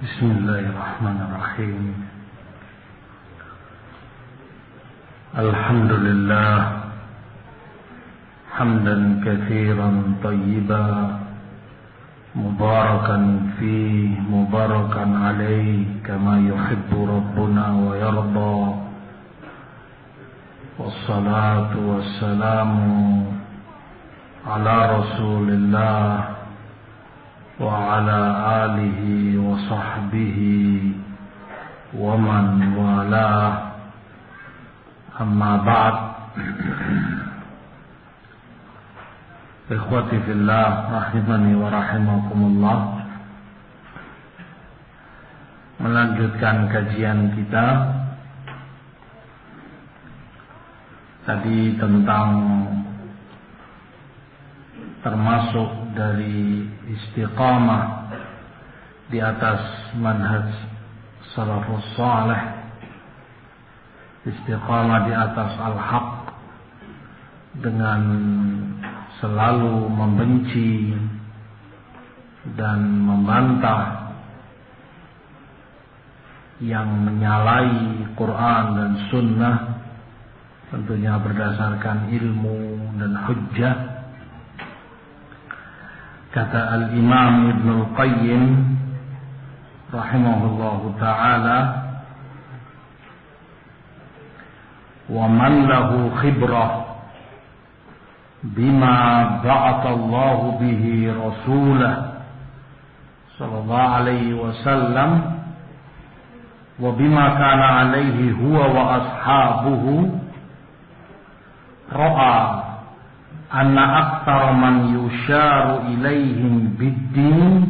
Bismillahirrahmanirrahim. Alhamdulillah hamdan katsiran thayyiban mubarakan fi mubarakan alaihi kama yuhibbu rabbuna wa yarda. Wassalatu wassalamu ala Rasulillah wa ala alihi wa sahbihi wa man walah. Amma ba'd. Ikhwati fillah rahimani wa rahimakumullah. Melanjutkan kajian kita tadi tentang termasuk dari istiqamah di atas manhaj salafus salih, istiqamah di atas al-haq dengan selalu membenci dan membantah yang menyalahi Quran dan Sunnah, tentunya berdasarkan ilmu dan hujjah. Kata Al-Imam Ibn Al-Qayyim rahimahullahu ta'ala, wa man lahu khibrah bima ba'atallahu bihi rasulah sallallahu alaihi wasallam wa bima kana alaihi huwa wa ashabuhu ra'a anna aktsara man yusharu ilaihim bid-din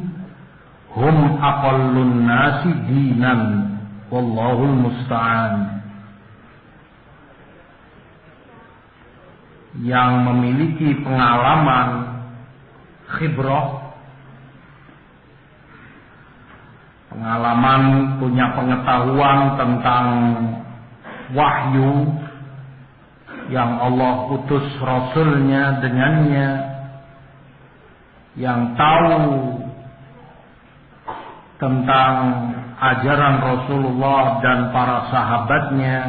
hum aqallun nasi dinan wallahul musta'an. Yang memiliki pengalaman khibrah, pengalaman, punya pengetahuan tentang wahyu yang Allah utus Rasulnya dengannya, yang tahu tentang ajaran Rasulullah dan para sahabatnya,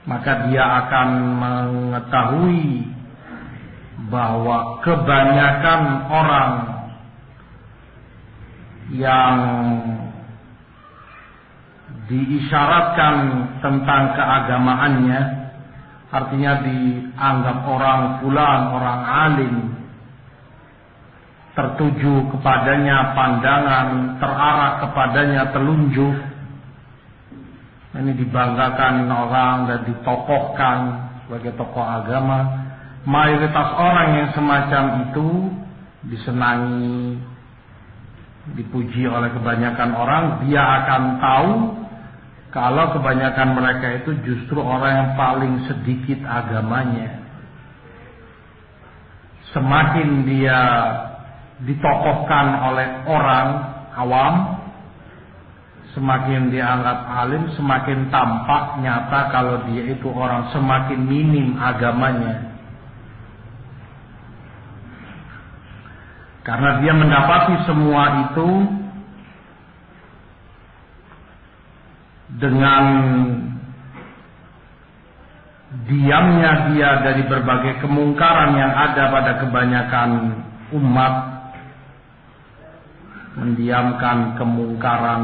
maka dia akan mengetahui bahwa kebanyakan orang yang diisyaratkan tentang keagamaannya, artinya dianggap orang fulan, orang alim, tertuju kepadanya pandangan, terarah kepadanya telunjuk, ini dibanggakan orang dan ditokohkan sebagai tokoh agama. Mayoritas orang yang semacam itu disenangi, dipuji oleh kebanyakan orang. Dia akan tahu kalau kebanyakan mereka itu justru orang yang paling sedikit agamanya. Semakin dia ditokohkan oleh orang awam, semakin dianggap alim, semakin tampak nyata kalau dia itu orang semakin minim agamanya. Karena dia mendapati semua itu dengan diamnya dia dari berbagai kemungkaran yang ada pada kebanyakan umat, mendiamkan kemungkaran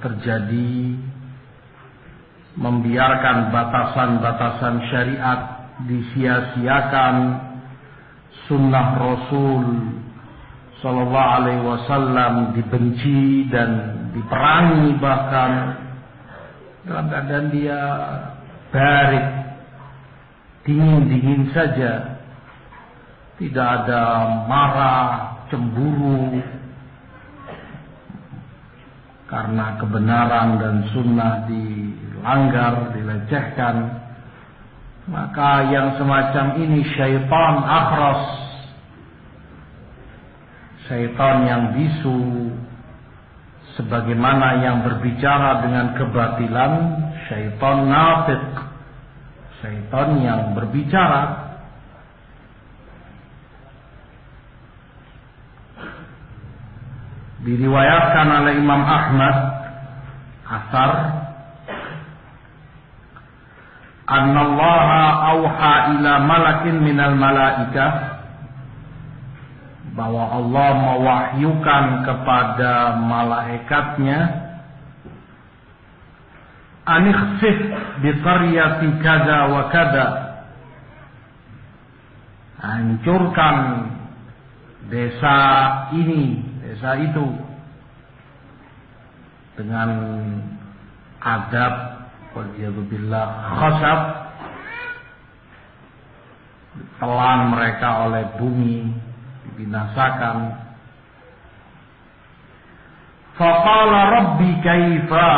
terjadi, membiarkan batasan-batasan syariat disia-siakan, sunnah Rasul sallallahu alaihi wasallam dibenci dan diperangi, bahkan dalam keadaan dia barik, dingin-dingin saja, tidak ada marah, cemburu karena kebenaran dan sunnah dilanggar, dilecehkan. Maka yang semacam ini syaitan akhras, syaitan yang bisu, sebagaimana yang berbicara dengan kebatilan, syaitan nafiq, syaitan yang berbicara. Diriwayatkan oleh Imam Ahmad asar annallaha auha ila malakin minal malaikah, bahwa Allah mewahyukan kepada malaikatnya, anikhsif bi qaryati kada wa kada, hancurkan desa ini, desa itu, dengan adab waliyadzubillah khasab, telan mereka oleh bumi, dibinasakan. Faqala rabbi kaifa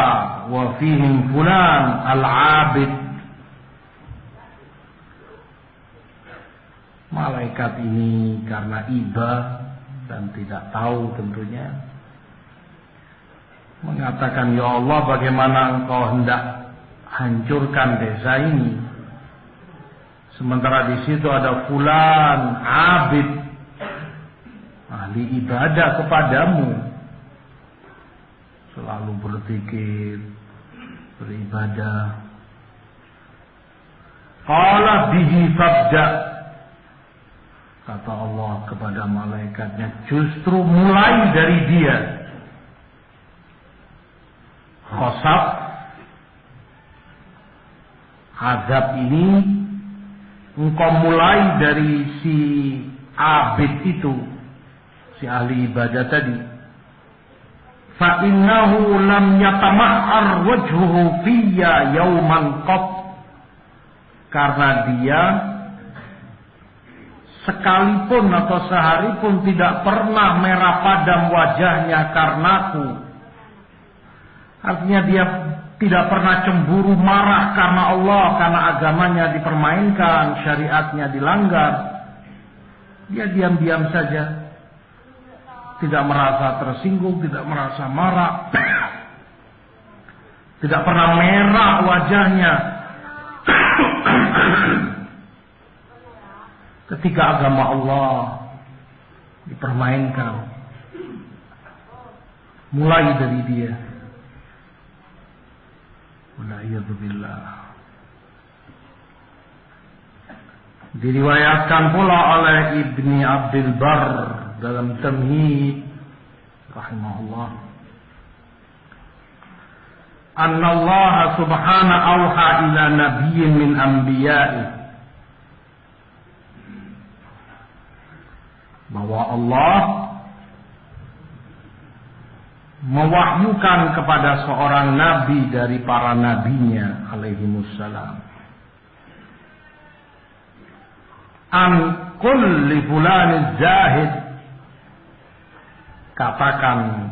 wa fihim fulan al-abid. Malaikat ini karena iba dan tidak tahu tentunya, mengatakan, ya Allah, bagaimana engkau hendak hancurkan desa ini, sementara di situ ada fulan abid, ahli ibadah kepadamu, selalu berzikir, beribadah. Qala bihi fabda, kata Allah kepada malaikatnya, justru mulai dari dia. Khosab, azab ini engkau mulai dari si abid itu, si ahli ibadah tadi. Fa innahu lam yatama'ar wajhuhu fiyya yawman qat, karena dia sekalipun atau sehari pun tidak pernah merah padam wajahnya karenaku. Artinya dia tidak pernah cemburu, marah karena Allah, karena agamanya dipermainkan, syariatnya dilanggar. Dia diam-diam saja, tidak merasa tersinggung, tidak merasa marah, tidak pernah merah wajahnya ketika agama Allah dipermainkan. Mulai dari dia. Wala'iyadzubillah. Diriwayatkan pula oleh Ibni Abdul Bar dalam Tamhid rahimahullah, anna Allah subhanahu auha ila nabiyyin min anbiya'i, bahwa Allah mewahyukan kepada seorang nabi dari para nabinya alaihimussalam, an kulli fulaniz zahid, katakan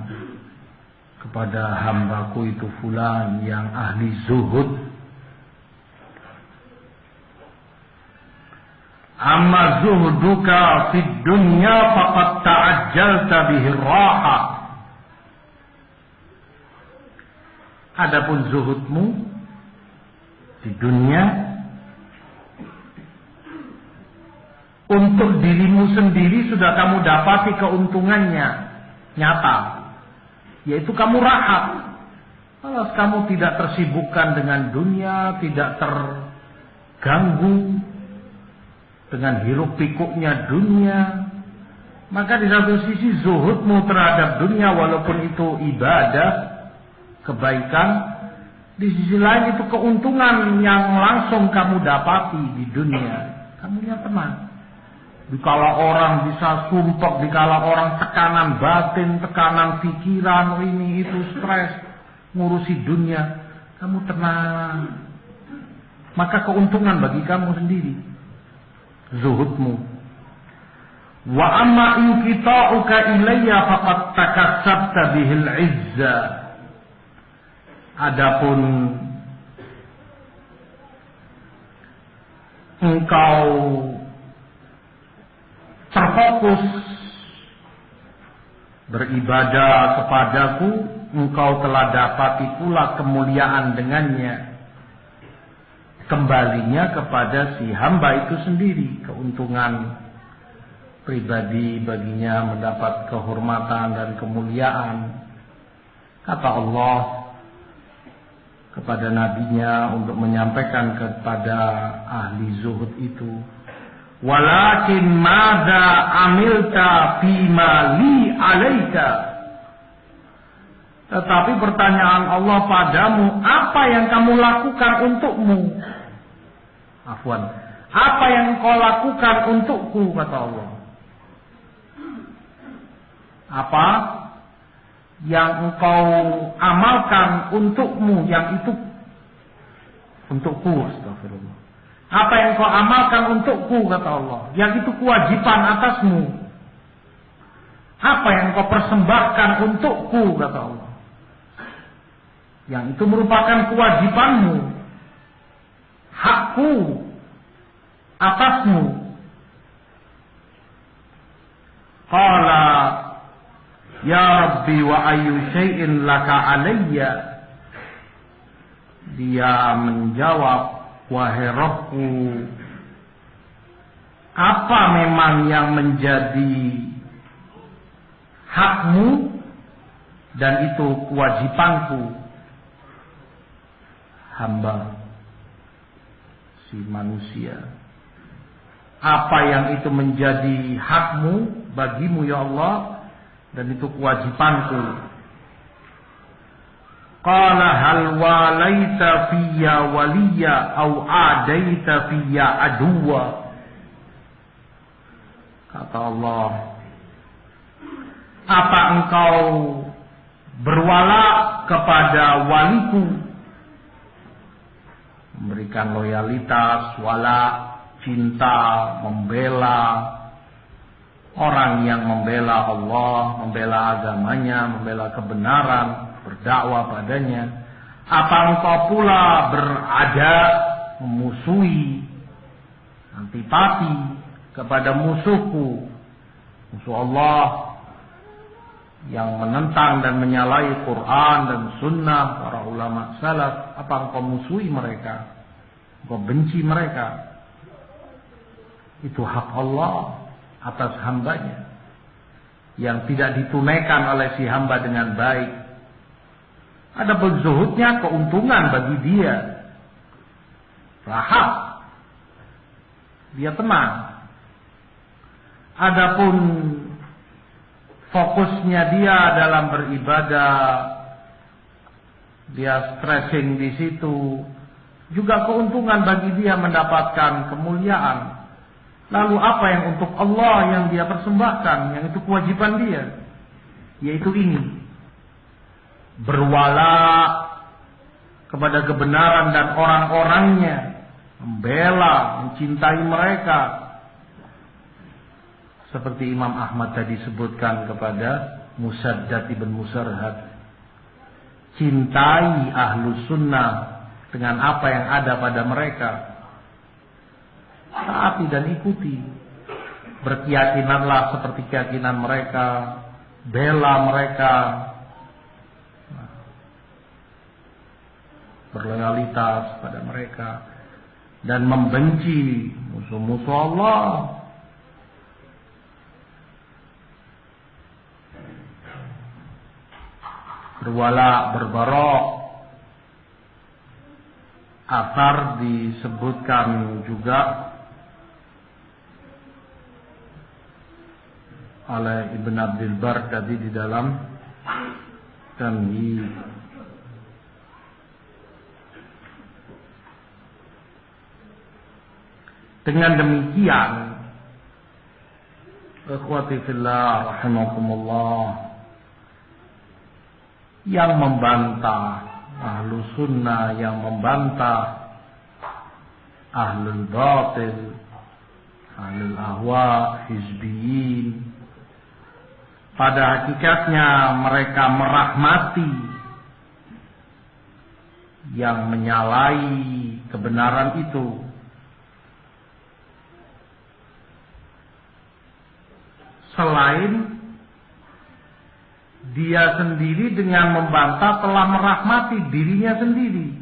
kepada hambaku itu fulan yang ahli zuhud, amma zuhduka fid dunya faqad ta'ajjalta bihi raha, adapun zuhudmu di dunia untuk dirimu sendiri sudah kamu dapati keuntungannya nyata, yaitu kamu rahat. Kalau kamu tidak tersibukkan dengan dunia, tidak terganggu dengan hiruk pikuknya dunia, maka di satu sisi zuhudmu terhadap dunia, walaupun itu ibadah, kebaikan, di sisi lain itu keuntungan yang langsung kamu dapati di dunia. Kamunya tenang. Dikala orang bisa sumpek, dikala orang tekanan batin, tekanan pikiran, ini itu stres, ngurusi dunia, kamu tenang. Maka keuntungan bagi kamu sendiri, zuhudmu. Wa amma in qita'uka ilayya faqad takassabta bihil izza. Adapun engkau terfokus beribadah kepadaku, engkau telah dapati pula kemuliaan dengannya. Kembalinya kepada si hamba itu sendiri keuntungan pribadi baginya mendapat kehormatan dan kemuliaan. Kata Allah kepada nabinya untuk menyampaikan kepada ahli zuhud itu, walakin madza amilta fima li alaika. Tetapi pertanyaan Allah padamu, apa yang kamu lakukan untukmu? Afwan, apa yang kau lakukan untukku, kata Allah. Apa yang engkau amalkan untukmu, yang itu untukku, astagfirullah. Apa yang kau amalkan untukku, kata Allah, yang itu kewajiban atasmu. Apa yang kau persembahkan untukku, kata Allah, yang itu merupakan kewajibanmu, hakku atasmu. Qala ya Rabbi wa ayyu syai'in laka alayya. Dia menjawab, wahai Rabbku, apa memang yang menjadi hakmu dan itu kewajibanku, hamba si manusia. Apa yang itu menjadi hakmu bagimu ya Allah, dan itu kewajibanku. Qala hal walaita fiyya waliya au adaita fiyya aduwa. Kata Allah, apa engkau berwala kepada waliku, memberikan loyalitas, wala, cinta, membela orang yang membela Allah, membela agamanya, membela kebenaran, berdakwah padanya. Apa engkau pula berada memusuhi, antipati kepada musuhku, musuh Allah yang menentang dan menyalahi Quran dan Sunnah para ulama salaf? Apa engkau musuhi mereka, engkau benci mereka? Itu hak Allah atas hambanya yang tidak ditunaikan oleh si hamba dengan baik. Ada berzuhudnya keuntungan bagi dia, rahat, dia tenang. Adapun fokusnya dia dalam beribadah, dia stressing di situ, juga keuntungan bagi dia mendapatkan kemuliaan. Lalu apa yang untuk Allah yang dia persembahkan, yang itu kewajiban dia, yaitu ini, berwala kepada kebenaran dan orang-orangnya, membela, mencintai mereka. Seperti Imam Ahmad tadi sebutkan kepada Musaddad ibn Musarhad, cintai ahlu sunnah dengan apa yang ada pada mereka, taati dan ikuti, berkeyakinanlah seperti keyakinan mereka, bela mereka, berloyalitas pada mereka, dan membenci musuh-musuh Allah. Berwala, berbarok. Athar disebutkan juga oleh Ibn Abdul Bar tadi di dalam Tamhid. Dengan demikian, ikhwati fillah rahimakumullah, yang membantah ahlu sunnah, yang membantah ahlul batil, ahlul ahwa, hizbiyin, pada hakikatnya mereka merahmati yang menyalahi kebenaran itu. Selain dia sendiri dengan membantah telah merahmati dirinya sendiri.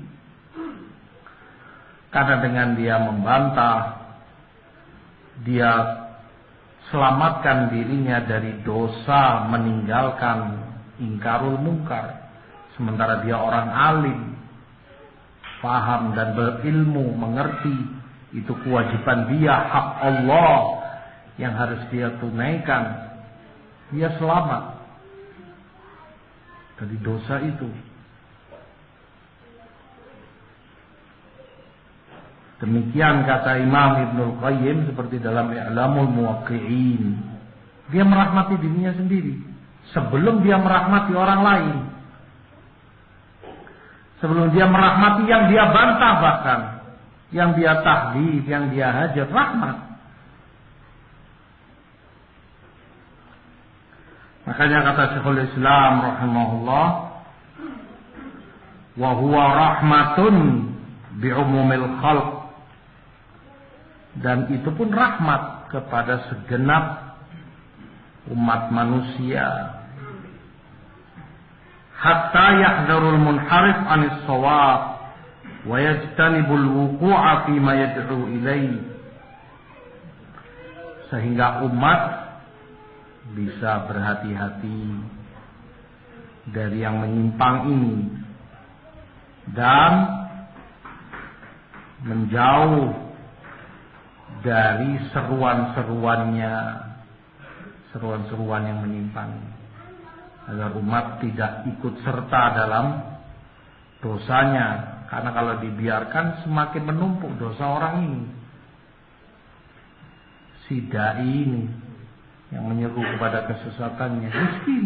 Karena dengan dia membantah, dia selamatkan dirinya dari dosa meninggalkan ingkarul mungkar. Sementara dia orang alim, paham dan berilmu, mengerti itu kewajiban dia, hak Allah yang harus dia tunaikan. Dia selamat dari dosa itu. Demikian kata Imam Ibnul Qayyim seperti dalam I'lamul Muwaqqi'in. Dia merahmati dirinya sendiri sebelum dia merahmati orang lain. Sebelum dia merahmati yang dia bantah, bahkan yang dia tahdid, yang dia hajar, rahmat. Makanya kata Syekhul Islam rahimahullah, wa huwa rahmatun bi'umumil khalq, dan itu pun rahmat kepada segenap umat manusia. Hatta yahdharul munharif anis shawab wa yajtanibul wuqu'a fi ma yad'u ilaihi, sehingga umat bisa berhati-hati dari yang menyimpang ini dan menjauh dari seruan-seruannya, seruan-seruan yang menyimpang, agar umat tidak ikut serta dalam dosanya. Karena kalau dibiarkan semakin menumpuk dosa orang ini, si dai ini yang menyeru kepada kesesatannya, miskin.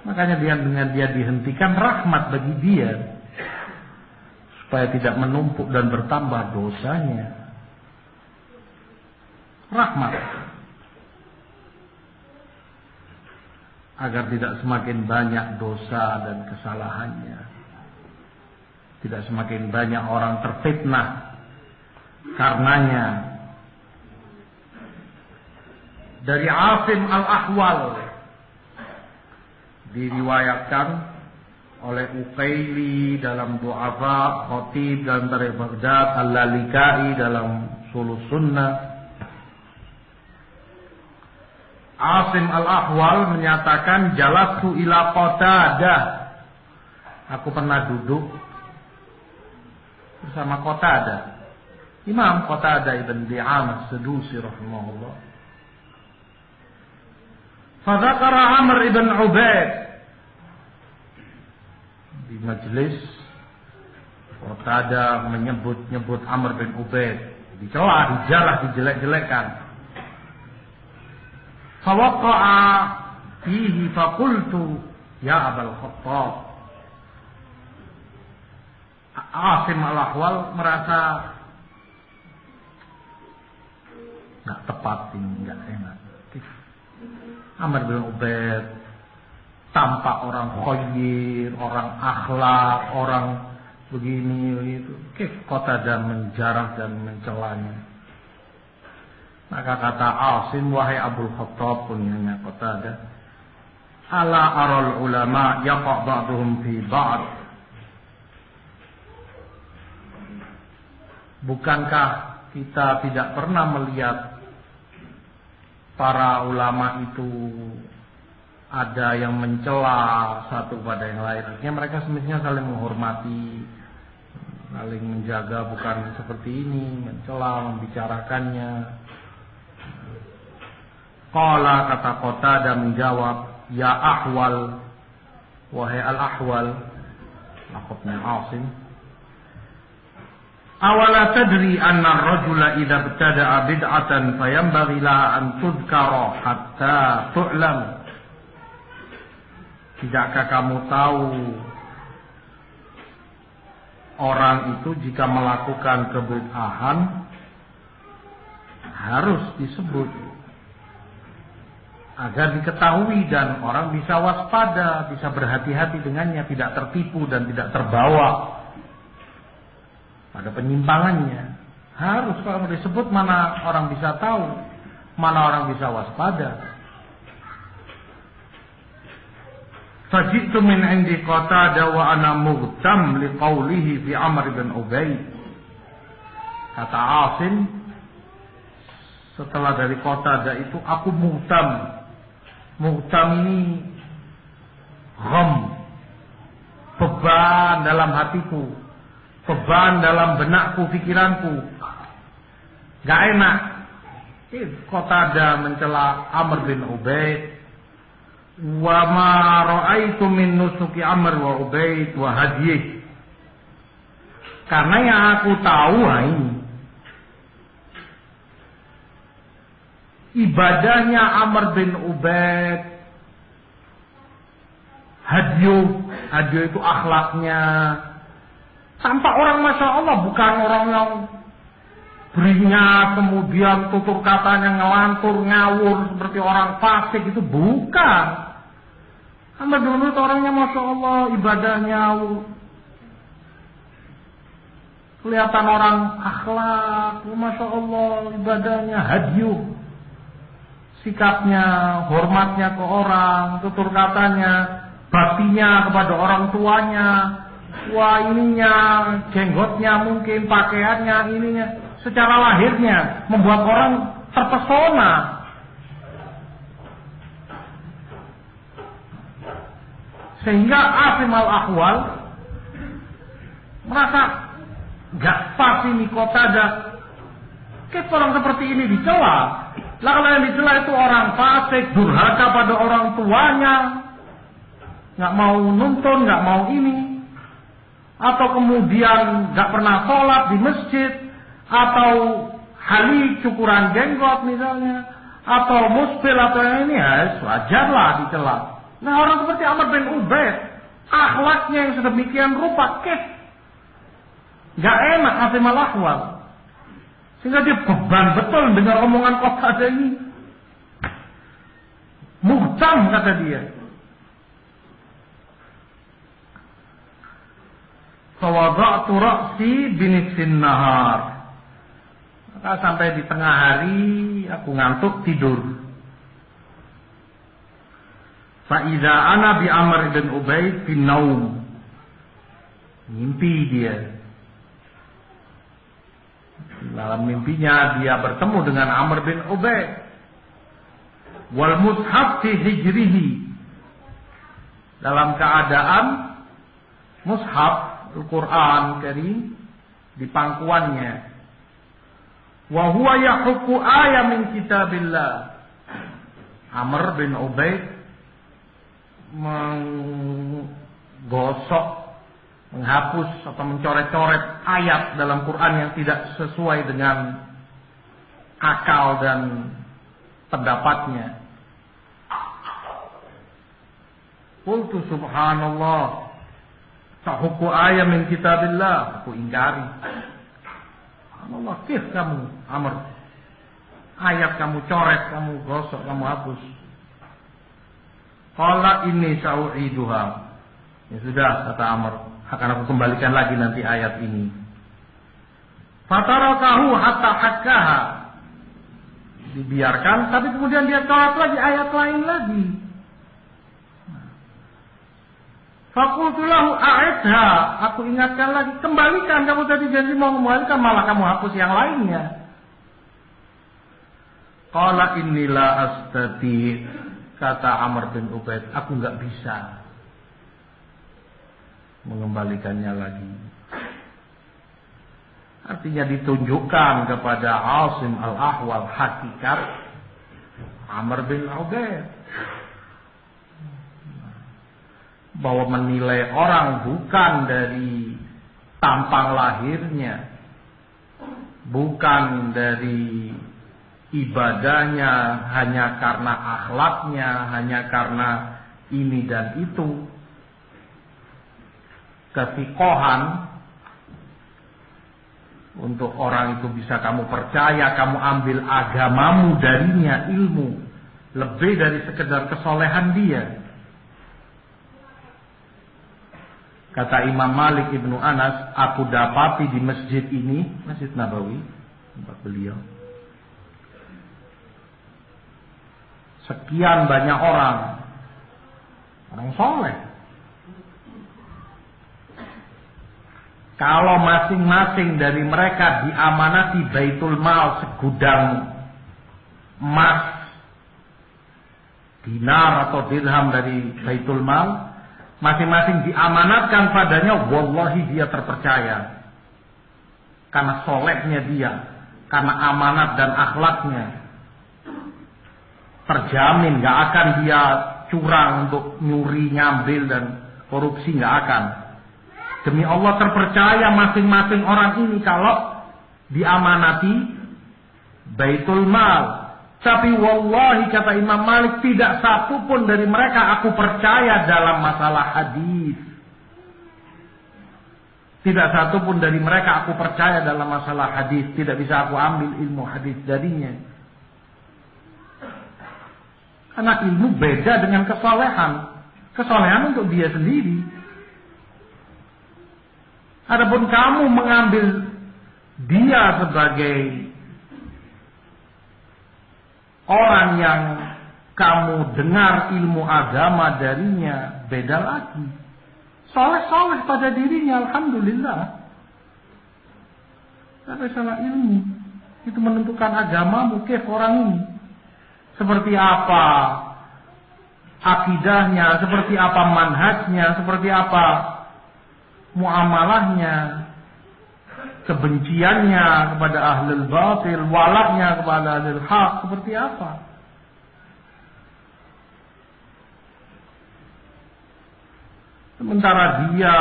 Makanya dengan dia dihentikan, rahmat bagi dia supaya tidak menumpuk dan bertambah dosanya. Rahmat agar tidak semakin banyak dosa dan kesalahannya, tidak semakin banyak orang terfitnah karenanya. Dari Asim al-Ahwal diriwayatkan oleh Uqaili dalam Du'afa, Khatib dalam Tarikh Baghdad, Al-Lalikai dalam Sulus Sunnah. Asim al-Ahwal menyatakan, jalastu ila Qatadah, aku pernah duduk bersama Qatadah, Imam Qatadah ibn Di'amah As-Sadusi rahimahullah. Fadzakara Amr ibn Ubaid, di majlis Qatadah menyebut Amr bin Ubaid, dicela, dijarah, dijelek-jelekkan. Fawaqa'a fihi faqultu ya Abul Khattab. Asim al-Ahwal merasa nggak tepat ini, nggak enak. Amr bin Ubaid tampak orang khoyir, orang akhlak, orang begini begitu. Qatadah menjarah dan mencelanya. Maka kata Asim, wahai Abul Khattab, punyanya Qatadah, ala aral ulama yaqa' ba'duhum fi ba'd. Bukankah kita tidak pernah melihat para ulama itu ada yang mencela satu pada yang lain? Artinya mereka semestinya saling menghormati, saling menjaga, bukan seperti ini, mencela, membicarakannya. Qala, kata Qatadah menjawab, ya Ahwal, wahai al-Ahwal, laqabnya Asim, awala tadri anna ar-rajula idza ibtada'a bid'atan fayanbaghi laha an tudhkara hatta tu'lam. Tidakkah kamu tahu orang itu jika melakukan kebid'ahan harus disebut agar diketahui dan orang bisa waspada, bisa berhati-hati dengannya, tidak tertipu dan tidak terbawa pada penyimpangannya. Harus, kalau disebut mana orang bisa tahu, mana orang bisa waspada. Fajitu min indi Qatadah wa ana mughtam liqaulihi fi Amr bin Ubaid. Kata Asim, setelah dari Qatadah itu aku muhtam. Muhtam ini gham, beban dalam hatiku, beban dalam benakku, pikiranku. Gak enak. Qatadah mencela Amr bin Ubaid. Wa ma ra'aitu min nusuki Amr wa Ubaid wa hadiyih. Karena yang aku tahu ini ibadahnya Amr bin Ubaid, hadiyu itu akhlaknya. Tampak orang Masya Allah, bukan orang yang beringat, kemudian tutur katanya ngelantur, ngawur seperti orang fasik, itu bukan. Amr bin Ubaid orangnya Masya Allah, ibadahnya kelihatan orang akhlak, Masya Allah, ibadahnya hadiyu. Sikapnya, hormatnya ke orang, tutur katanya, baktinya kepada orang tuanya, wah ininya, jenggotnya mungkin, pakaiannya, ininya, secara lahirnya membuat orang terpesona. Sehingga Asim al-Ahwal merasa gak pas ini Qatadah. Kayak orang seperti ini dicela. Lah kalau yang dicela itu orang fasik, durhaka pada orang tuanya, nggak mau nuntun, nggak mau ini, atau kemudian nggak pernah sholat di masjid, atau halik cukuran jenggot misalnya, atau musbil atau yang ini, ya wajarlah dicela. Nah orang seperti Amr bin Ubaid, akhlaknya yang sedemikian rupa, nggak enak Asim al-Ahwal. Sehingga dia beban betul dengan omongan Qatadah ini. Muhtam kata dia. Fawada'tu ra'si binisfin nahar. Maka sampai di tengah hari aku ngantuk tidur. Fa'idha ana bi Amr bin Ubaid bin naum. Mimpi dia. Dalam mimpinya dia bertemu dengan Amr bin Ubaid. Wal mushaf fi hijrihi. Dalam keadaan mushaf Al-Quran Karim di pangkuannya. Wa huwa yahukku ayat min kitabillah. Amr bin Ubaid menggosok, menghapus atau mencoret-coret ayat dalam Quran yang tidak sesuai dengan akal dan pendapatnya. Qultu subhanallah, tahukku ayat min kitabillah. Aku ingkari. Subhanallah, kif kamu Amr, ayat kamu coret, kamu gosok, kamu hapus. Qala inni sa'u'iduha. Ya sudah, kata Amr, akan aku kembalikan lagi nanti ayat ini. Fatarakahu hatta hakkaha. Dibiarkan, tapi kemudian dia coret lagi ayat lain lagi. Fakultu lahu a'idha. Aku ingatkan lagi, kembalikan, kamu tadi janji mau kembalikan, malah kamu hapus yang lainnya. Qala innila astati. Kata Amr bin Ubaid, aku nggak bisa mengembalikannya lagi. Artinya ditunjukkan kepada Asim al-Ahwal hakikat Amr bin Ubaid, bahwa menilai orang bukan dari tampang lahirnya, bukan dari ibadahnya, hanya karena akhlaknya, hanya karena ini dan itu. Kefikohan untuk orang itu bisa kamu percaya, kamu ambil agamamu darinya, ilmu lebih dari sekedar kesolehan dia. Kata Imam Malik Ibnu Anas, aku dapati di masjid ini, Masjid Nabawi, tempat beliau, sekian banyak orang soleh. Kalau masing-masing dari mereka diamanati Baitul Mal, segudang emas, dinar atau dirham dari Baitul Mal, masing-masing diamanatkan padanya, wallahi dia terpercaya. Karena solehnya dia, karena amanat dan akhlaknya. Terjamin, gak akan dia curang untuk nyuri, nyambil dan korupsi, gak akan. Demi Allah terpercaya masing-masing orang ini kalau diamanati Baitul Mal. Tapi wallahi kata Imam Malik, tidak satu pun dari mereka aku percaya dalam masalah hadis. Tidak satu pun dari mereka aku percaya dalam masalah hadis. Tidak bisa aku ambil ilmu hadis darinya. Karena ilmu beda dengan kesolehan. Kesolehan untuk dia sendiri. Adapun kamu mengambil dia sebagai orang yang kamu dengar ilmu agama darinya, beda lagi. Soleh-soleh pada dirinya, alhamdulillah. Tapi salah ilmu, itu menentukan agamamu, kif orang ini. Seperti apa akidahnya, seperti apa manhajnya, seperti apa muamalahnya, kebenciannya kepada ahlul batil, walaknya kepada ahlul haq, seperti apa. Sementara dia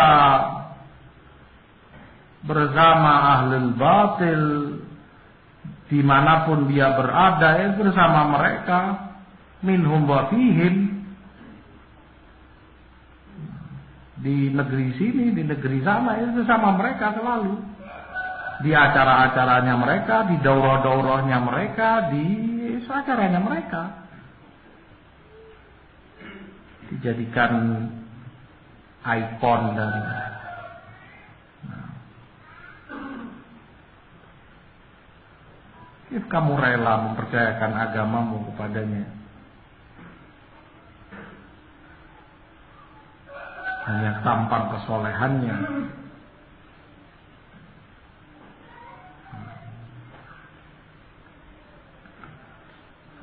bersama ahlul batil, dimanapun dia berada, bersama mereka, minhum wa fihim, di negeri sini, di negeri sana, itu bersama mereka selalu. Di acara-acaranya mereka, di daurah-daurahnya mereka, di acaranya mereka. Dijadikan ikon dan if kamu rela mempercayakan agamamu kepadanya hanya tampang kesolehannya,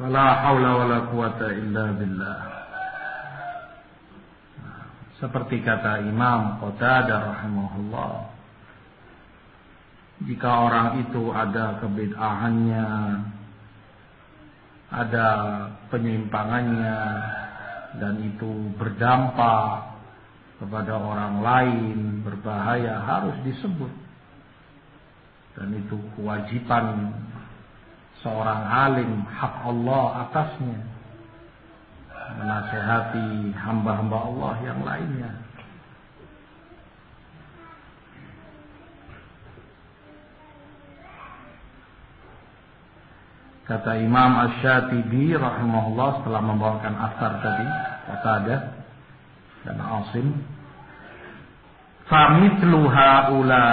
wala haula wala quwata illa billah. Seperti kata Imam Qatadah rahimahullah, jika orang itu ada kebid'ahannya, ada penyimpangannya, dan itu berdampak kepada orang lain, berbahaya, harus disebut. Dan itu kewajiban seorang alim, hak Allah atasnya, menasehati hamba-hamba Allah yang lainnya. Kata Imam Asy-Syatibi rahimahullah setelah membawakan asar tadi, Qatadah dan Asim, famithlu haula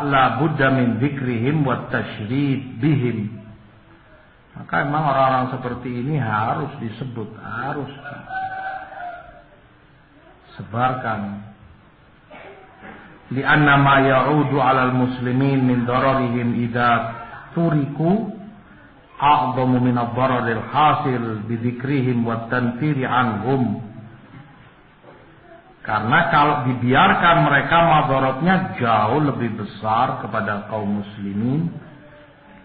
la budda min dzikrihim wa tasyrif bihim. Maka memang orang-orang seperti ini harus disebut, harus sebarkan. Li'anna ma ya'udu 'alal muslimin min dararihim idza turiku a'dhamu min ad-dararil hasil bi dzikrihim wa tanfiri anhum. Karena kalau dibiarkan mereka, madaratnya jauh lebih besar kepada kaum muslimin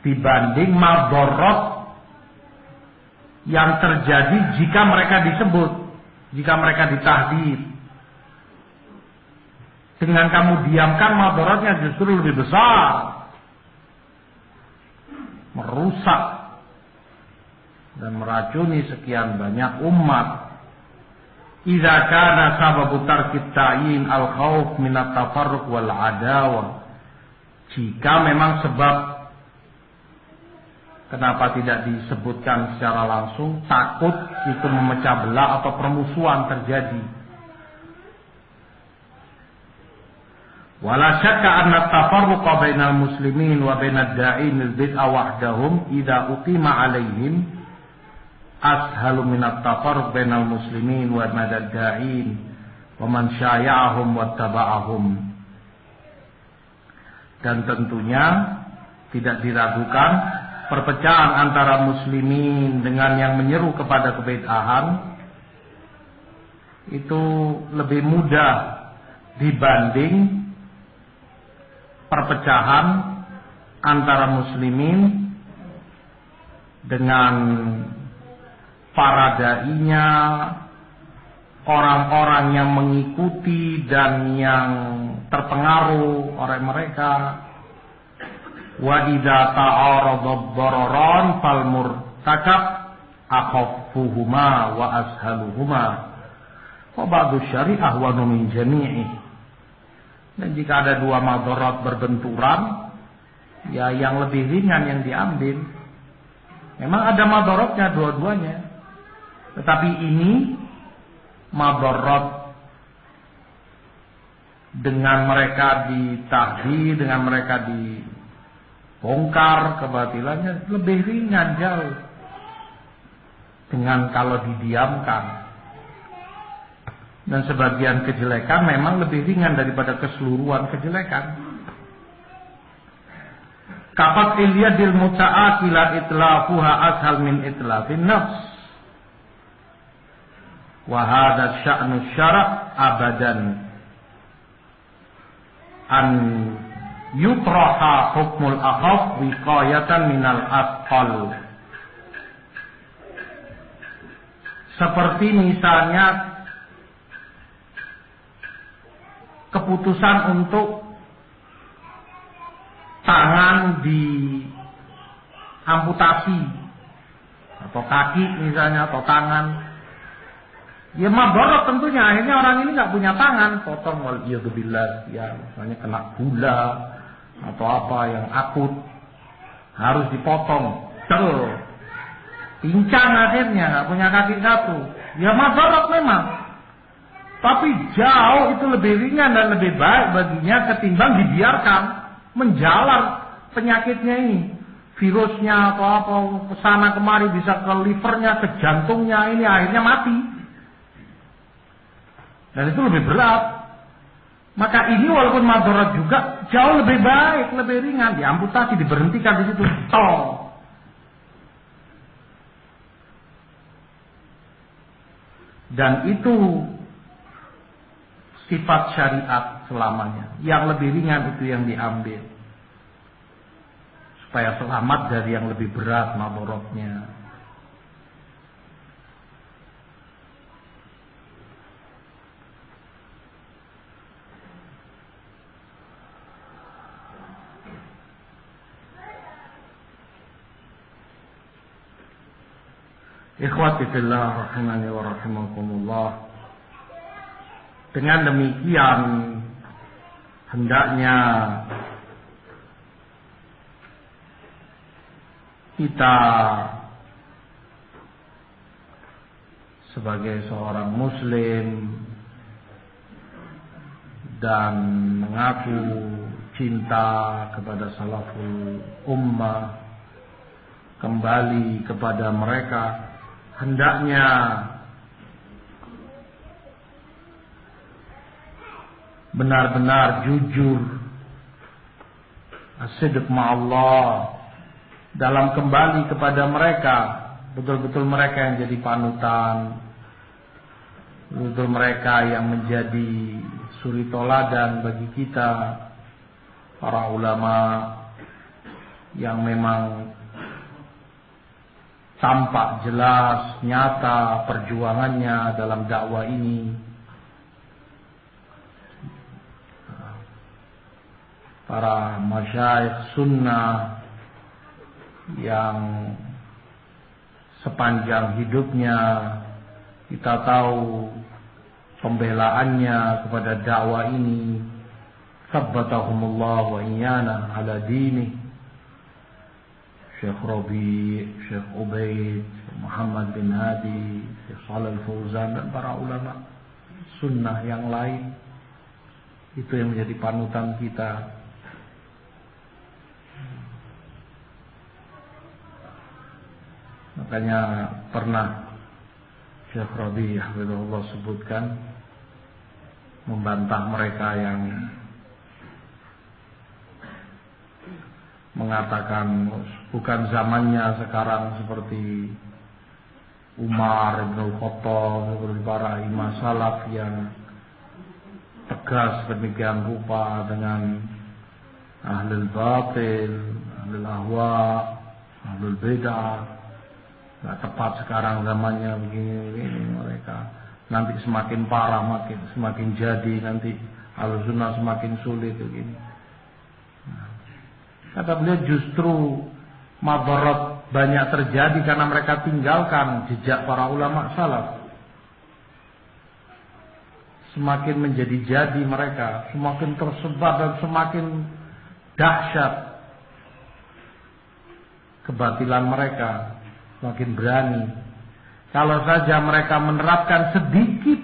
dibanding madarat yang terjadi jika mereka disebut, jika mereka ditahdid. Dengan kamu diamkan, madaratnya justru lebih besar, merusak dan meracuni sekian banyak umat. Idza kana sababu tarkit ta'yin al-khauf min at-tafarruq wal adawah. Jika memang sebab kenapa tidak disebutkan secara langsung, takut itu memecah belah atau permusuhan terjadi. Wala syakka anna at-tafarruqa bainal muslimin wa bainad da'in al-bid'ah wahdahum idza uqima 'alaihim ashalu min at-tafarruq bainal muslimin wa bainad da'in wa man syaya'ahum wa taba'ahum. Dan tentunya tidak diragukan perpecahan antara muslimin dengan yang menyeru kepada kebid'ahan itu lebih mudah dibanding perpecahan antara muslimin dengan para da'inya, orang-orang yang mengikuti dan yang terpengaruh oleh mereka. Wa idza ta'arada ad-dararan fal murtakab akhaffuhuma wa ashaluhuma wa ba'du syari'ah wa min jami'i. Dan jika ada dua madarat berbenturan, ya yang lebih ringan yang diambil. Memang ada madaratnya dua-duanya, tetapi ini madarat dengan mereka ditahdi, dengan mereka dibongkar kebatilannya lebih ringan jauh dengan kalau didiamkan. Dan sebagian kejelekan memang lebih ringan daripada keseluruhan kejelekan. Kafat ilyadil muta'akila itlafuha ashal min itlafin nafs. Wa hadha sya'nu syara' abadan an yutraha hukmul akhaf wiqayatan minal asqal. Seperti misalnya keputusan untuk tangan diamputasi atau kaki misalnya atau tangan, ya madarat tentunya. Akhirnya orang ini nggak punya tangan, potong waliyadzubillah, ya misalnya kena gula atau apa yang akut harus dipotong, pincang akhirnya nggak punya kaki satu, ya madarat memang. Tapi jauh itu lebih ringan dan lebih baik baginya ketimbang dibiarkan menjalar penyakitnya ini. Virusnya atau apa kesana kemari bisa ke livernya, ke jantungnya, ini akhirnya mati. Dan itu lebih berat. Maka ini walaupun madarat juga jauh lebih baik, lebih ringan. Diamputasi, diberhentikan di situ. Dan itu sifat syariat selamanya. Yang lebih ringan itu yang diambil, supaya selamat dari yang lebih berat madaratnya. Ikhwati fillah rahimani wa rahimakumullah. Dengan demikian hendaknya kita sebagai seorang muslim dan mengaku cinta kepada salaful ummah, kembali kepada mereka, hendaknya benar-benar jujur, as-sidq ma'allah, dalam kembali kepada mereka. Betul-betul mereka yang jadi panutan, betul mereka yang menjadi suri toladan bagi kita, para ulama yang memang tampak jelas, nyata perjuangannya dalam dakwah ini. Para masyayikh sunnah yang sepanjang hidupnya kita tahu pembelaannya kepada dakwah ini, sabbatahumullah wa iyana ala dini. Syekh Rabi, Syekh Ubaid, Muhammad bin Hadi, Syekh Shalal Fauzan, dan para ulama sunnah yang lain. Itu yang menjadi panutan kita. Makanya pernah Syekh Rabi hafizahullah sebutkan, membantah mereka yang mengatakan bukan zamannya sekarang seperti Umar Ibn Khattab, seperti para imam salaf yang tegas demikian rupa dengan ahlul batil, ahlul ahwa, ahlul bid'ah. Nggak tepat sekarang zamannya begini mereka. Nanti semakin parah, semakin jadi, nanti ahlus sunnah semakin sulit begini. Kata beliau justru madarat banyak terjadi karena mereka tinggalkan jejak para ulama salaf. Semakin menjadi-jadi mereka, semakin tersebar dan semakin dahsyat kebatilan mereka, semakin berani. Kalau saja mereka menerapkan sedikit,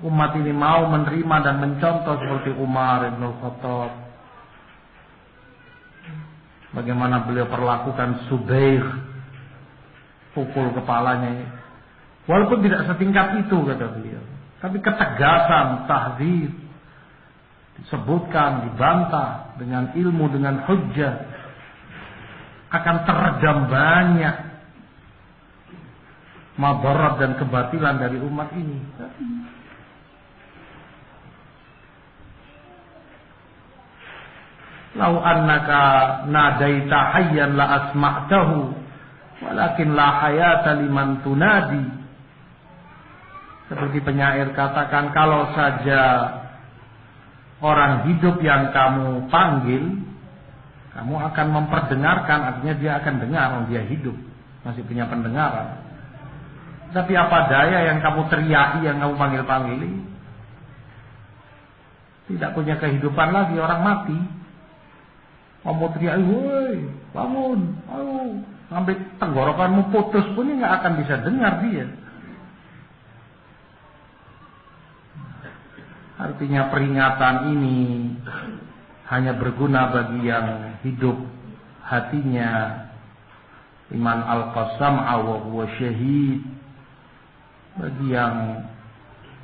umat ini mau menerima dan mencontoh seperti Umar Ibn Khattab. Bagaimana beliau perlakukan Subair, pukul kepalanya. Walaupun tidak setingkat itu kata beliau, tapi ketegasan, tahdzir, disebutkan, dibantah dengan ilmu, dengan hujjah, akan teredam banyak madarat dan kebatilan dari umat ini. Lau annaka nadaita hayyan la asma'tahu walakin la hayata liman tunadi. Seperti penyair katakan, kalau saja orang hidup yang kamu panggil, kamu akan memperdengarkan, artinya dia akan dengar, dia hidup, masih punya pendengaran. Tapi apa daya yang kamu teriaki, yang kamu panggil-panggili, tidak punya kehidupan lagi, orang mati. Kamu teriak, woi, bangun, ayo, sampai tenggorokanmu putus pun nggak akan bisa dengar dia. Artinya peringatan ini hanya berguna bagi yang hidup hatinya iman al-qasam'a wa huwa syahid, bagi yang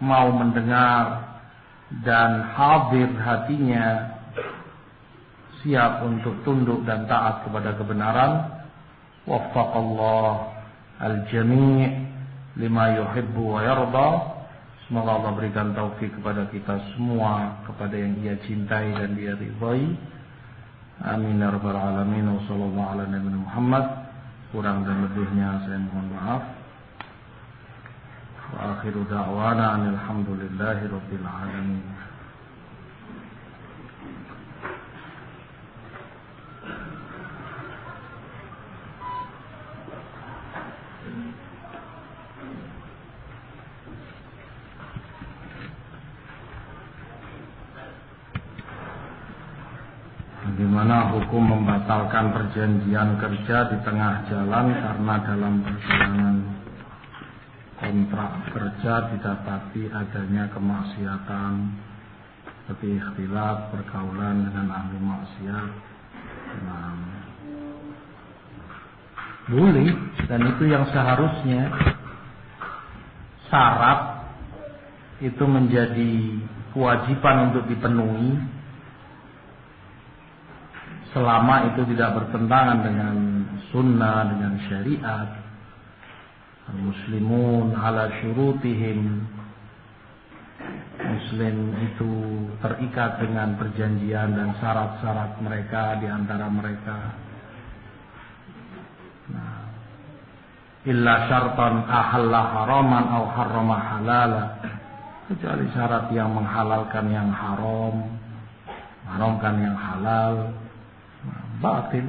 mau mendengar dan hadir hatinya, siap untuk tunduk dan taat kepada kebenaran. Waffaqallah al-jami' lima yuhibbu wa yarda. Semoga Allah berikan taufik kepada kita semua kepada yang Ia cintai dan Dia ridhai. Amin ya rabbal alamin. Wa sallallahu ala nabiyina Muhammad. Kurang dan lebihnya saya mohon maaf. Wa akhiru da'wana alhamdulillahi rabbil alamin. Bagaimana hukum membatalkan perjanjian kerja di tengah jalan karena dalam perjalanan kontrak kerja didapati adanya kemaksiatan seperti ikhtilat, pergaulan dengan ahli maksiat? Nah, boleh, dan itu yang seharusnya. Syarat itu menjadi kewajiban untuk dipenuhi selama itu tidak bertentangan dengan sunnah, dengan syariat. Muslimun ala syurutihim, Muslim itu terikat dengan perjanjian dan syarat-syarat mereka di antara mereka. Nah, illa syartan ahalla haraman au harrama halala, kecuali syarat yang menghalalkan yang haram, haramkan yang halal, batil.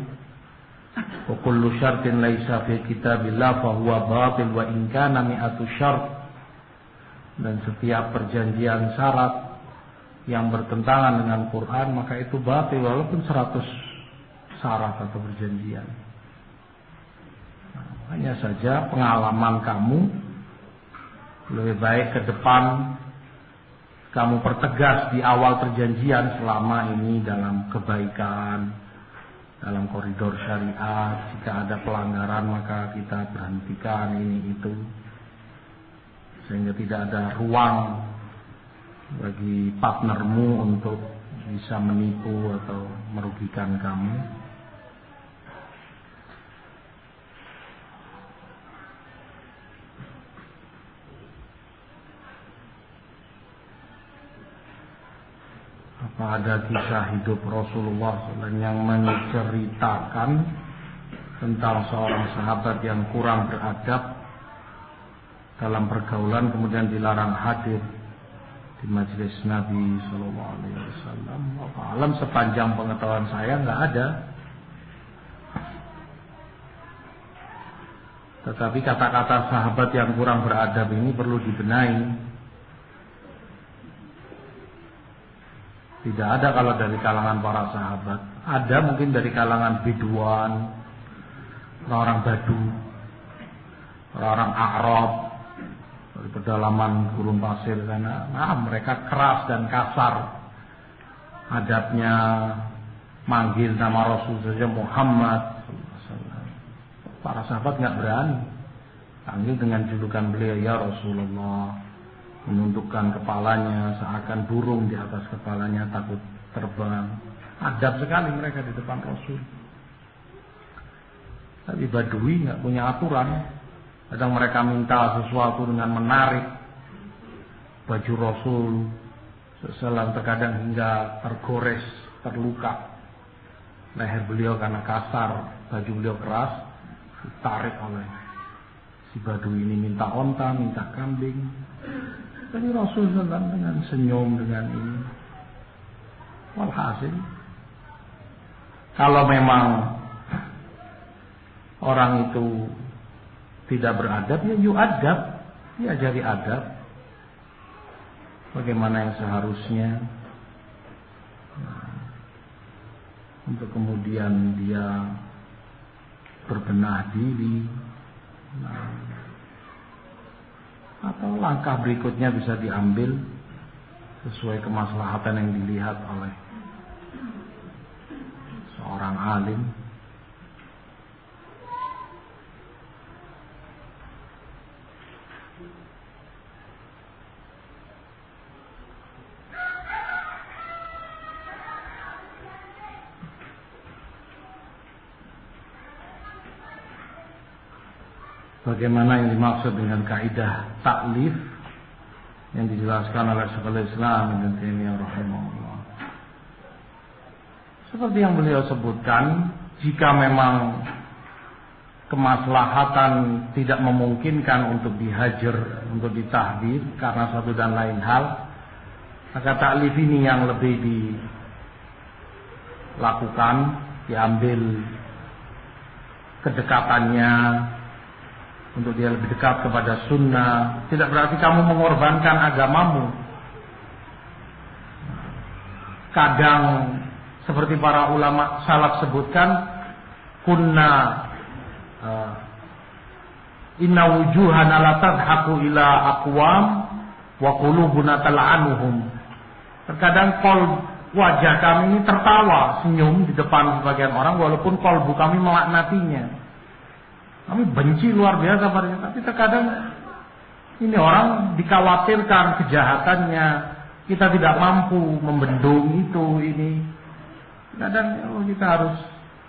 Wa kullu syartin laisa fi kitabillah fa huwa batil wa in kana mi'atu syart. Dan setiap perjanjian syarat yang bertentangan dengan Quran maka itu batil walaupun 100 syarat atau perjanjian. Nah, hanya saja pengalaman kamu lebih baik ke depan kamu pertegas di awal perjanjian selama ini dalam kebaikan, dalam koridor syariat. Jika ada pelanggaran maka kita berhentikan ini itu, sehingga tidak ada ruang bagi partnermu untuk bisa menipu atau merugikan kamu. Apa ada kisah hidup Rasulullah SAW yang menceritakan tentang seorang sahabat yang kurang beradab dalam pergaulan kemudian dilarang hadir di majelis Nabi Sallallahu Alaihi Wasallam? Alam sepanjang pengetahuan saya nggak ada. Tetapi kata-kata sahabat yang kurang beradab ini perlu dibenahi. Tidak ada kalau dari kalangan para sahabat. Ada mungkin dari kalangan biduan, orang-orang Badu, orang-orang A'rab, dari pedalaman gurun pasir sana. Nah, mereka keras dan kasar. Adabnya manggil nama Rasul saja Muhammad. Para sahabat nggak berani. Panggil dengan julukan beliau ya Rasulullah. Menundukkan kepalanya seakan burung di atas kepalanya takut terbang. Adab sekali mereka di depan Rasul. Tapi Badui nggak punya aturan. Kadang mereka minta sesuatu dengan menarik baju Rasul, seselang terkadang hingga tergores, terluka. Leher beliau karena kasar, baju beliau keras, ditarik oleh si Badui ini, minta onta, minta kambing. Tapi Rasul SAW dengan senyum dengan ini. Walhasil, kalau memang orang itu tidak beradab, ya yu'adab, diajari adab. Bagaimana yang seharusnya, untuk kemudian dia berbenah diri. Atau langkah berikutnya bisa diambil sesuai kemaslahatan yang dilihat oleh seorang alim. Bagaimana yang dimaksud dengan kaidah taklif yang dijelaskan oleh Syekhul Islam Ibnu Taimiyah rahimahullah? Seperti yang beliau sebutkan, jika memang kemaslahatan tidak memungkinkan untuk dihajar, untuk ditahdid karena satu dan lain hal, maka taklif ini yang lebih dilakukan, diambil kedekatannya untuk dia lebih dekat kepada sunnah. Tidak berarti kamu mengorbankan agamamu. Kadang seperti para ulama salaf sebutkan, kunna inna wujuhana la tadhaku ila aqwam wa qulubuna tal'anuhum. Terkadang wajah kami ini tertawa, senyum di depan sebagian orang, walaupun qalbu kami melaknatinya. Kami benci luar biasa padanya, tapi terkadang ini orang dikhawatirkan kejahatannya, kita tidak mampu membendung itu, ini. Kadang kita harus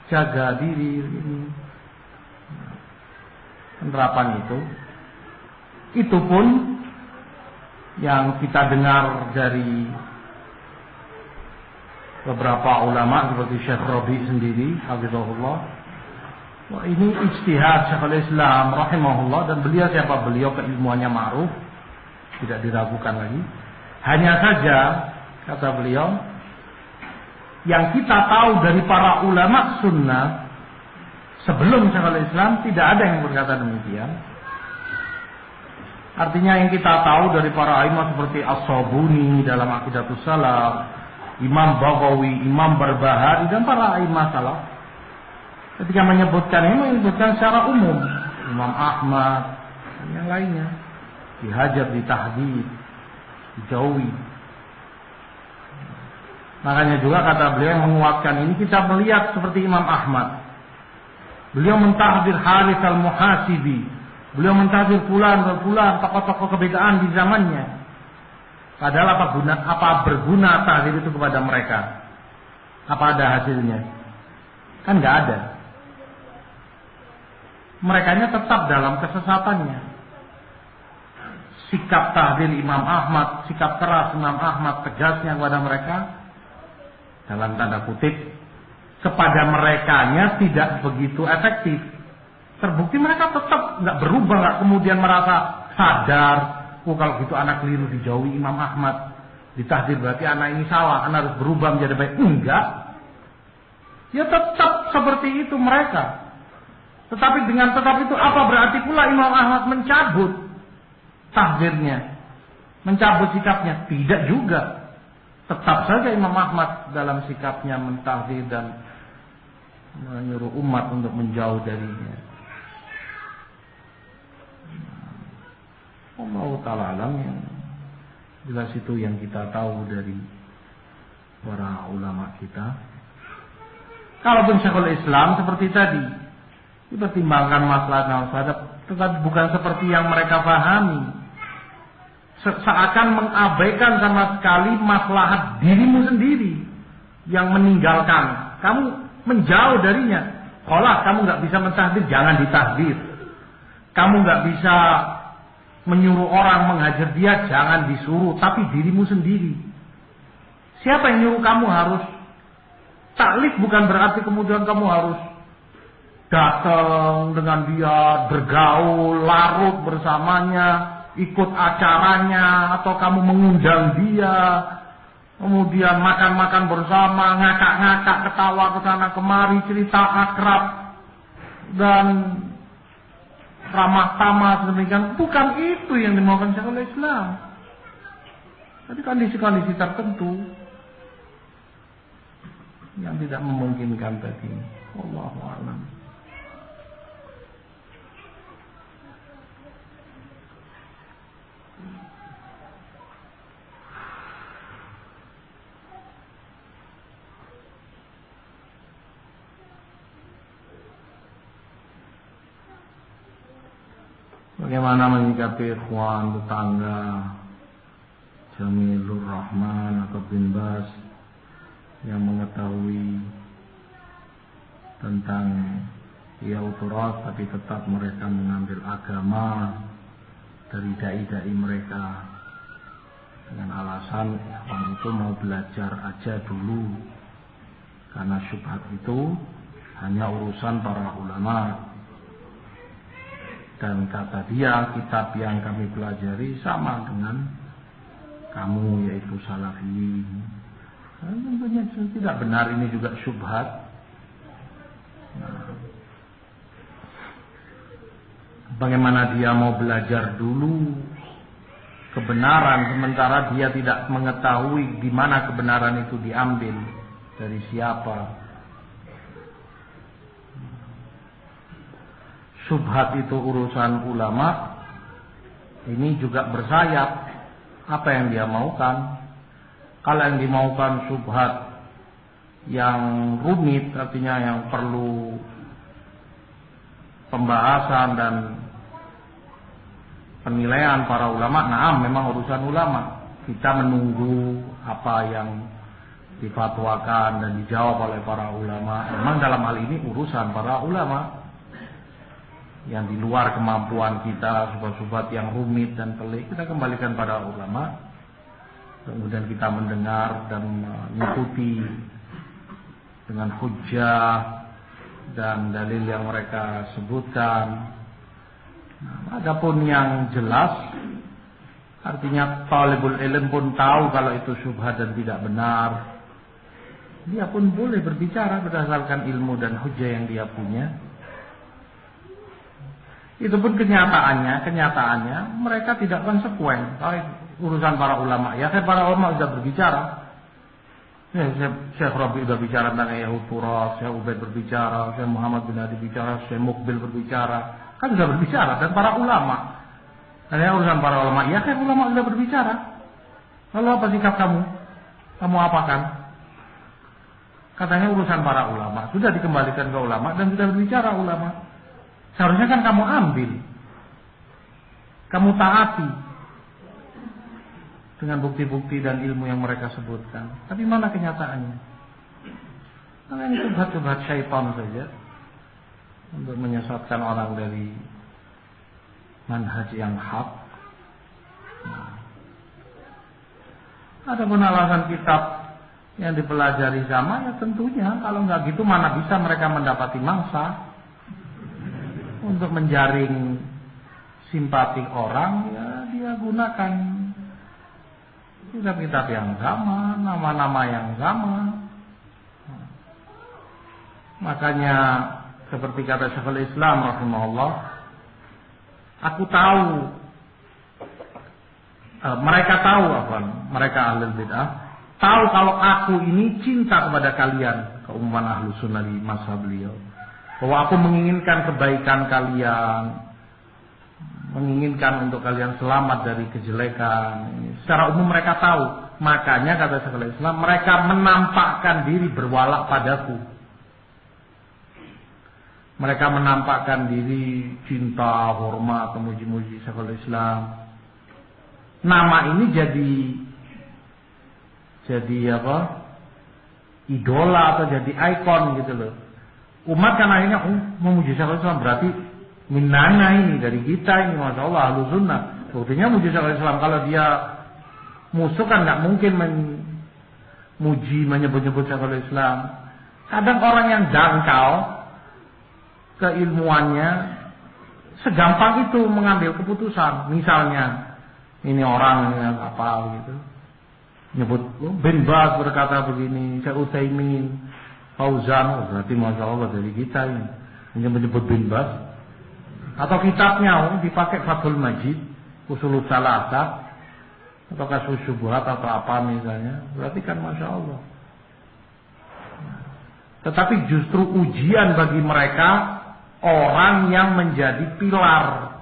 jaga diri ini. Penerapan itu pun yang kita dengar dari beberapa ulama seperti Syekh Rabi sendiri, hafizahullah. Wah, ini ijtihad Syekhul Islam rahimahullah, dan beliau siapa beliau, keilmuannya ma'ruf, tidak diragukan lagi. Hanya saja kata beliau, yang kita tahu dari para ulama sunnah sebelum Syekhul Islam tidak ada yang berkata demikian. Artinya yang kita tahu dari para imam seperti As-Sabuni dalam Aqidatus Salaf, Imam Baghawi, Imam Barbahari, dan para imam salaf, ketika menyebutkan ini menyebutkan secara umum. Imam Ahmad dan yang lainnya dihajar, ditahdid, dijauhi. Makanya juga kata beliau yang menguatkan ini, kita melihat seperti Imam Ahmad. Beliau mentahdir Harits Al-Muhasibi, beliau mentahdir fulan dan fulan, tokoh-tokoh kebedaan di zamannya. Padahal apa berguna tahdir itu kepada mereka? Apa ada hasilnya? Kan nggak ada. Merekanya tetap dalam kesesatannya. Sikap tahdir Imam Ahmad, sikap keras Imam Ahmad tegasnya kepada mereka, dalam tanda kutip, kepada merekanya tidak begitu efektif. Terbukti mereka tetap nggak berubah, nggak kemudian merasa sadar, oh kalau gitu anak keliru dijauhi Imam Ahmad, ditahdir berarti anak ini salah, anak harus berubah menjadi baik. Enggak. Ya tetap seperti itu mereka. Tetapi dengan tetap itu apa berarti pula Imam Ahmad mencabut tahdirnya, mencabut sikapnya? Tidak juga. Tetap saja Imam Ahmad dalam sikapnya mentahdir dan menyuruh umat untuk menjauh darinya. Allah Ta'ala alam, yang jelas itu yang kita tahu dari para ulama kita. Kalaupun Syekhul Islam seperti tadi dipertimbangkan masalah tetapi bukan seperti yang mereka pahami. Seakan mengabaikan sama sekali maslahat dirimu sendiri yang meninggalkan. Kamu menjauh darinya. Kalau kamu nggak bisa mentahdir, jangan ditahdir. Kamu nggak bisa menyuruh orang menghajar dia, jangan disuruh, tapi dirimu sendiri. Siapa yang nyuruh kamu harus taklif? Bukan berarti kemudian kamu harus datang dengan dia, bergaul, larut bersamanya, ikut acaranya, atau kamu mengundang dia, kemudian makan-makan bersama, ngakak-ngakak, ketawa kesana kemari, cerita akrab dan ramah tamah sedemikian. Bukan itu yang dimaukan Syekhul Islam. Tapi kondisi-kondisi tertentu yang tidak memungkinkan tadi. Wallahu a'lam. Bagaimana menyikapi ikhwan tetangga Jamilur Rahman atau bin Bas yang mengetahui tentang Yauturas tapi tetap mereka mengambil agama dari dai-dai mereka dengan alasan ikhwan itu mau belajar aja dulu karena syubhat itu hanya urusan para ulama. Dan kata dia, kitab yang kami pelajari sama dengan kamu, yaitu Salafiyin. Tentunya tidak benar, ini juga syubhat. Bagaimana dia mau belajar dulu kebenaran, sementara dia tidak mengetahui di mana kebenaran itu diambil, dari siapa. Syubhat itu urusan ulama, ini juga bersayap. Apa yang dia maukan? Kalau yang dimaukan syubhat yang rumit, artinya yang perlu pembahasan dan penilaian para ulama, nah memang urusan ulama. Kita menunggu apa yang difatwakan dan dijawab oleh para ulama. Memang dalam hal ini urusan para ulama yang di luar kemampuan kita, subhat-subhat yang rumit dan pelik, kita kembalikan pada ulama. Kemudian kita mendengar dan mengikuti dengan hujjah dan dalil yang mereka sebutkan. Nah, adapun yang jelas, artinya talibul ilm pun tahu kalau itu syubhat dan tidak benar, dia pun boleh berbicara berdasarkan ilmu dan hujjah yang dia punya. Itu pun kenyataannya mereka tidak konsekuen. Kalau urusan para ulama, ya para ulama sudah berbicara. Ya, Syekh Rabi sudah bicara tentang Yauturas, Syekh Ubaid berbicara, Syekh Muhammad bin Hadi bicara, Syekh Mukbil berbicara, kan sudah berbicara. Dan para ulama, dan urusan para ulama, ya ulama sudah berbicara. Lalu apa sikap kamu? Kamu apakan? Katanya urusan para ulama, sudah dikembalikan ke ulama dan sudah berbicara ulama. Seharusnya kan kamu ambil, kamu taati. dengan bukti-bukti dan ilmu yang mereka sebutkan. Tapi mana kenyataannya? Karena ini subhat-subhat syaitan saja untuk menyesatkan orang dari manhaj yang hak. Ada pun alasan kitab yang dipelajari sama, ya tentunya kalau nggak gitu mana bisa mereka mendapati mangsa untuk menjaring simpati orang, ya dia gunakan kitab-kitab yang sama, nama-nama yang sama. Makanya seperti kata Syekhul Islam rahimahullah, aku tahu, mereka tahu apa? Mereka ahlul bid'ah tahu kalau aku ini cinta kepada kalian, keumuman ahlus sunnah di masa beliau, bahwa aku menginginkan kebaikan kalian, menginginkan untuk kalian selamat dari kejelekan. Secara umum mereka tahu. Makanya kata Syekhul Islam, mereka menampakkan diri berwala padaku. Mereka menampakkan diri cinta, hormat, memuji-muji Syekhul Islam. Nama ini jadi apa? Idola atau jadi ikon gitu loh. Umat kan akhirnya memuji Syekhul Islam, berarti minana ini dari kita ini, masya Allah ahlus sunnah. Buktinya muji Syekhul Islam. Kalau dia musuh kan nggak mungkin memuji, menyebut-nyebut Syekhul Islam. Kadang orang yang dangkal keilmuannya segampang itu mengambil keputusan. Misalnya ini orang yang apa gitu, nyebut bin Baz berkata begini, Syekh Utsaimin, Fauzan, berarti masya Allah dari kita ini menyebut bin Baz. Atau kitabnya dipakai Fathul Majid, Ushulus Salasah, atau Kasus Syubhat atau apa misalnya, berarti kan masya Allah. Tetapi justru ujian bagi mereka orang yang menjadi pilar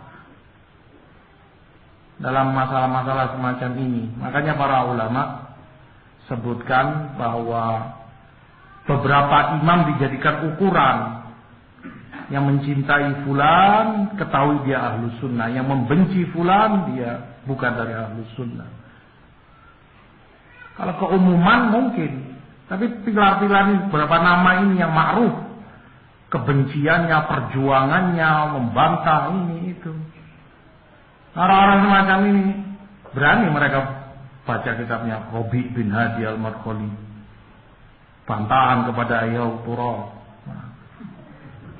dalam masalah-masalah semacam ini. Makanya para ulama sebutkan bahwa beberapa imam dijadikan ukuran. Yang mencintai fulan, ketahui dia ahlus sunnah. Yang membenci fulan, dia bukan dari ahlus sunnah. Kalau keumuman mungkin, tapi pilar-pilar ini, beberapa nama ini yang ma'ruf, kebenciannya, perjuangannya, membantah ini itu. Orang-orang semacam ini berani mereka baca kitabnya Robi bin Hadi Al-Madkhali, bantahan kepada Ayyau Turab,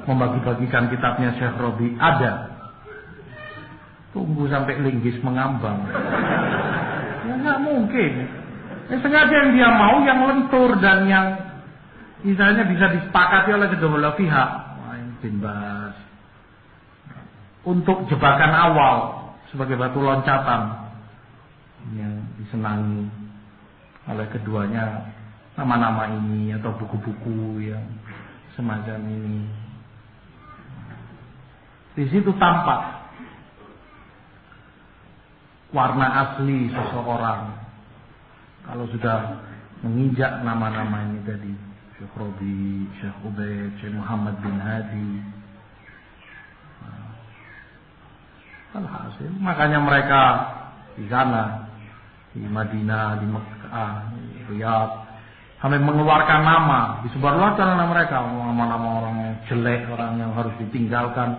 membagi-bagikan kitabnya Syekh Robi. Ada, tunggu sampai linggis mengambang. Ya nggak mungkin. Sengaja yang dia mau yang lentur dan yang misalnya bisa disepakati oleh kedua belah pihak. Wah, ini bin Baz. Untuk jebakan awal sebagai batu loncatan yang disenangi oleh keduanya, nama-nama ini atau buku-buku yang semacam ini. Di situ tampak warna asli seseorang kalau sudah menginjak nama-nama ini tadi. Syekh Robi, Syekh Ubaid, Syekh Muhammad bin Hadi. Alhasil, makanya mereka di sana, di Madinah, di Mekah, di Riyadh, sampai mengeluarkan nama, disebarluaskan nama mereka, nama-nama orang yang jelek, orang yang harus ditinggalkan,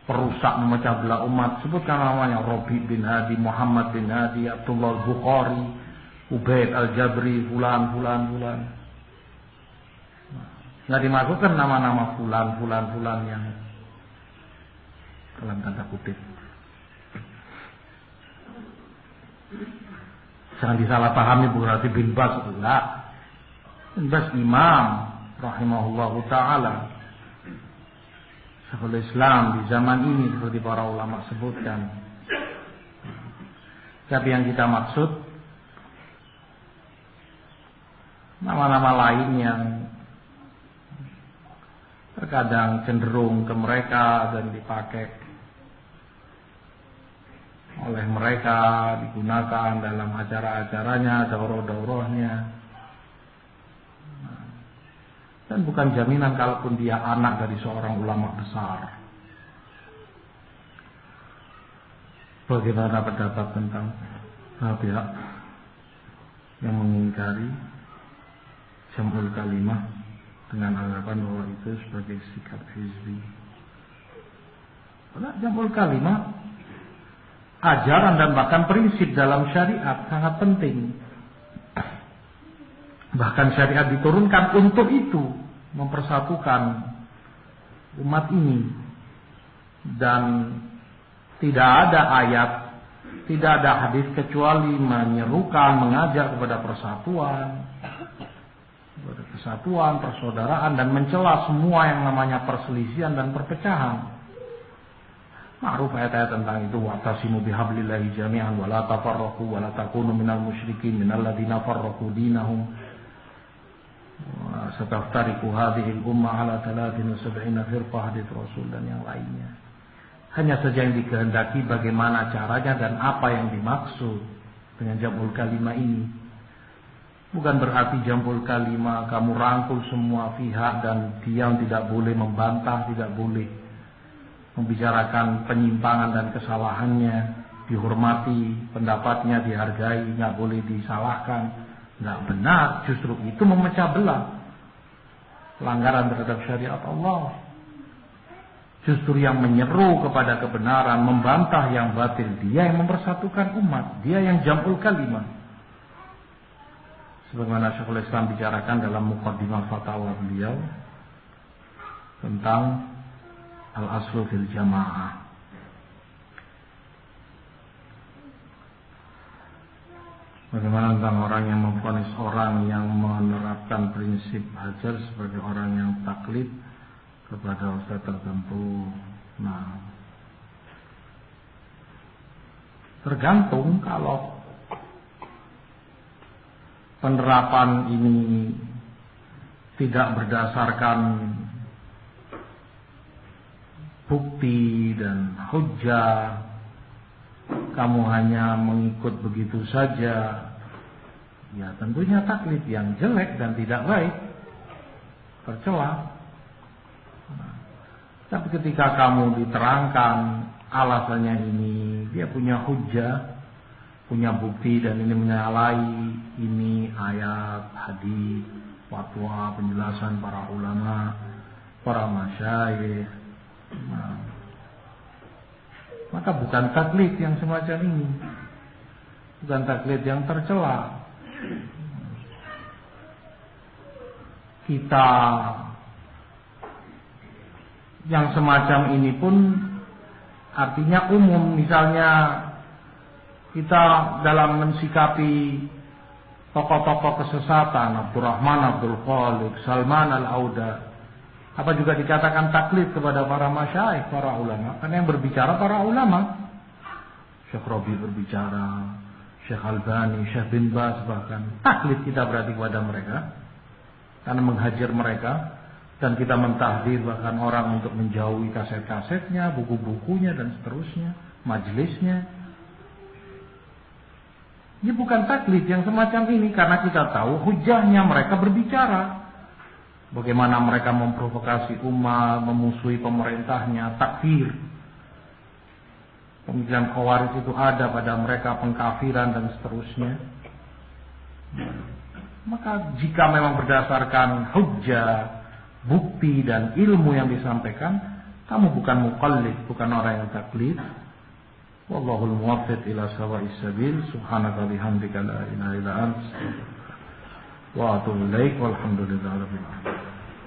perusak, memecah belah umat. Sebutkan namanya Robi bin Hadi, Muhammad bin Hadi, Abdullah Al-Bukhari, Ubaid Al-Jabri, fulan. Nggak dimasukkan nama-nama fulan yang dalam tanda kutip. Jangan disalahpahami berarti bin Baz, enggak. Bin Baz imam rahimahullahu ta'ala, Syekhul Islam di zaman ini seperti para ulama sebutkan. Tapi yang kita maksud nama-nama lain yang terkadang cenderung ke mereka dan dipakai oleh mereka, digunakan dalam acara-acaranya, daurah-daurahnya. Dan bukan jaminan kalaupun dia anak dari seorang ulama besar. Bagaimana pendapat tentang pihak mengingkari jam'ul kalimah dengan anggapan bahwa itu sebagai sikap hizbi. Karena jam'ul kalimah ajaran dan bahkan prinsip dalam syariat sangat penting. Bahkan syariat diturunkan untuk itu, mempersatukan umat ini. Dan tidak ada ayat, tidak ada hadis kecuali menyerukan, mengajak kepada kesatuan, persaudaraan, dan mencela semua yang namanya perselisihan dan perpecahan. Ma'ruf ayat-ayat tentang itu, wa'tasimu bihablillahi jami'an wa la tafarraqu wa la takunu minal musyrikin minal ladzina farraqu dinahum wa sataftariqu hadhihi al-ummah ala 73 firqah, hadits Rasul dan yang lainnya. Hanya saja yang dikehendaki bagaimana caranya dan apa yang dimaksud dengan jam'ul kalimah ini. Bukan berarti jam'ul kalimah kamu rangkul semua pihak dan diam, tidak boleh membantah, tidak boleh membicarakan penyimpangan dan kesalahannya, dihormati, pendapatnya dihargai, nggak boleh disalahkan. Nggak benar, justru itu memecah belah, pelanggaran terhadap syariat Allah. Justru yang menyeru kepada kebenaran, membantah yang batil, dia yang mempersatukan umat, dia yang jam'ul kalimah. Sebagaimana Syekhul Islam bicarakan dalam muqaddimah fatwa beliau tentang al-aslu fil jamaah. Bagaimana tentang orang yang memvonis orang yang menerapkan prinsip hajar sebagai orang yang taklid kepada ustaz tertentu. Nah, tergantung kalau penerapan ini tidak berdasarkan bukti dan hujjah, kamu hanya mengikut begitu saja, ya tentunya taklid yang jelek dan tidak baik, tercela. Tapi ketika kamu diterangkan alasannya ini, dia punya hujjah, punya bukti, dan ini menyalahi ini ayat, hadis, fatwa, penjelasan para ulama, para masyayikh, maka bukan taklid yang semacam ini, bukan taklid yang tercela. Kita yang semacam ini pun artinya umum. Misalnya kita dalam mensikapi tokoh-tokoh kesesatan, Abdurrahman Abdul Khaliq, Salman Al-Auda, apa juga dikatakan taklid kepada para masyayikh, para ulama? Karena yang berbicara para ulama. Syekh Rabi berbicara, Syekh Albani, Syekh bin Baz bahkan. Taklid kita berarti kepada mereka, karena menghajar mereka. Dan kita mentahdir bahkan orang untuk menjauhi kaset-kasetnya, buku-bukunya, dan seterusnya, majelisnya. Ini bukan taklid yang semacam ini, karena kita tahu hujahnya mereka berbicara. Bagaimana mereka memprovokasi umat, memusuhi pemerintahnya, takfir. Pemikiran khawarij itu ada pada mereka, pengkafiran dan seterusnya. Maka jika memang berdasarkan hujjah, bukti dan ilmu yang disampaikan, kamu bukan muqallid, bukan orang yang taklid. Wallahul muwaffiq ila shawa'is sabil. Subhanaka bihamdika la ilaha illa anta wa atubu ilaik. Walhamdulillahirabbil alamin.